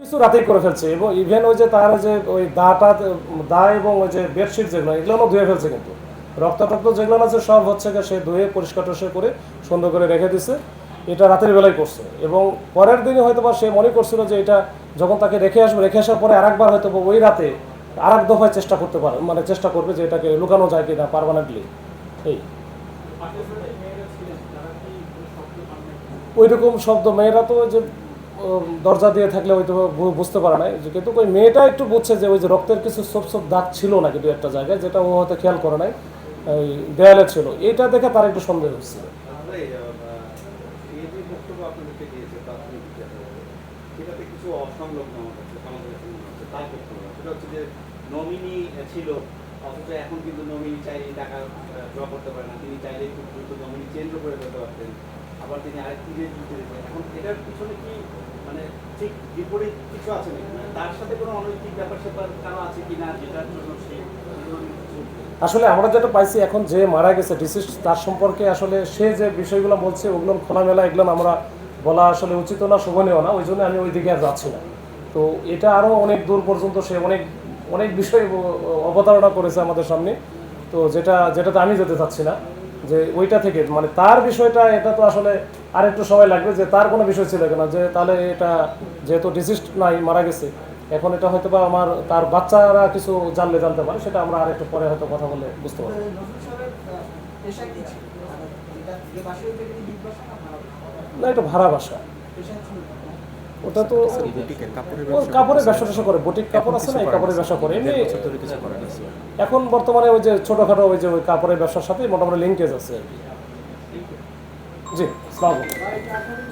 কিছু রাতেই করে ফেলছে এবং ইভেন ওই যে তার যে ওই দা এবং ওই যে বেডশিট যেগুলো এগুলো ধুয়ে ফেলছে, কিন্তু রক্ত যেগুলো আছে সব হচ্ছে সে ধুয়ে পরিষ্কার টরিষ্কার করে সুন্দর করে রেখে দিছে। এটা রাতের বেলায় করছে এবং পরের দিনে হয়তো বা সে মনে করছিল যে এটা যখন তাকে রেখে আসার পরে আরেকবার হয়তো ওই রাতে আরেক দফায় চেষ্টা করতে পারে, মানে চেষ্টা করবে যে এটাকে লুকানো যায় কিনা পারমানেন্টলি। এই ওই রকম শব্দ মেয়েরা তো ওই যে দরজা দিয়ে থাকলে হয়তো বুঝতে পারে না, কিন্তু ওই মেয়েটা একটু বুঝছে যে ওই যে রক্তের কিছু ছোপ দাগ ছিল না কিন্তু একটা জায়গায়, যেটা ও হয়তো খেয়াল করে নাই, ওই দেয়ালে ছিল। এইটা দেখে তার একটু সন্দেহ হচ্ছিল। ছিল অথচ এখন কিন্তু নমিনি চাইলে টাকা ড্র করতে পারে না, তিনি চাইলে খুব দ্রুত নমিনি চেঞ্জও করে ফেলতে পারতেন, আবার তিনি আরেকটি রেট দিতে দিতেন। এখন এটার পিছনে কি মানে ঠিক বিপরীত কিছু আছে নাকি, মানে তার সাথে কোনো অনৈতিক ব্যাপার স্যাপার কারো আছে কি না, যেটার জন্য সে আসলে আমরা যেটা পাইছি এখন যে মারা গেছে ডিসিস্ট, তার সম্পর্কে আসলে সে যে বিষয়গুলো বলছে ওগুলো খোলামেলা, এগুলো আমরা বলা আসলে উচিত না, শোভনীয় না, ওই জন্য আমি ওই দিকে আর যাচ্ছি না। তো এটা আরও অনেক দূর পর্যন্ত সে অনেক অনেক বিষয় অবতারণা করেছে আমাদের সামনে। তো যেটাতে আমি যেতে চাচ্ছি না, যে ওইটা থেকে মানে তার বিষয়টা, এটা তো আসলে আরেকটু সময় লাগবে যে তার কোনো বিষয় ছিল কিনা, যে তাহলে এটা যেহেতু ডিসিস্ট নাই, মারা গেছে, এখন এটা হয়তো বা তার বাচ্চারা কিছু জানতে পারে, সেটা আমরা আরেকটু পরে হয়তো কথা বলে বুঝতে পারবো। না, এটা ভাড়া বাসা। ওটা তো কাপড়ের ব্যবসা করে, বুটিক কাপড় আছে না, এই কাপড়ের ব্যবসা করে। এমনি এখন বর্তমানে ওই যে ছোটখাটো ওই যে ওই কাপড়ের ব্যবসার সাথে মোটামুটি লিঙ্কেজ আছে আর কি। জি, আসসালামু আলাইকুম।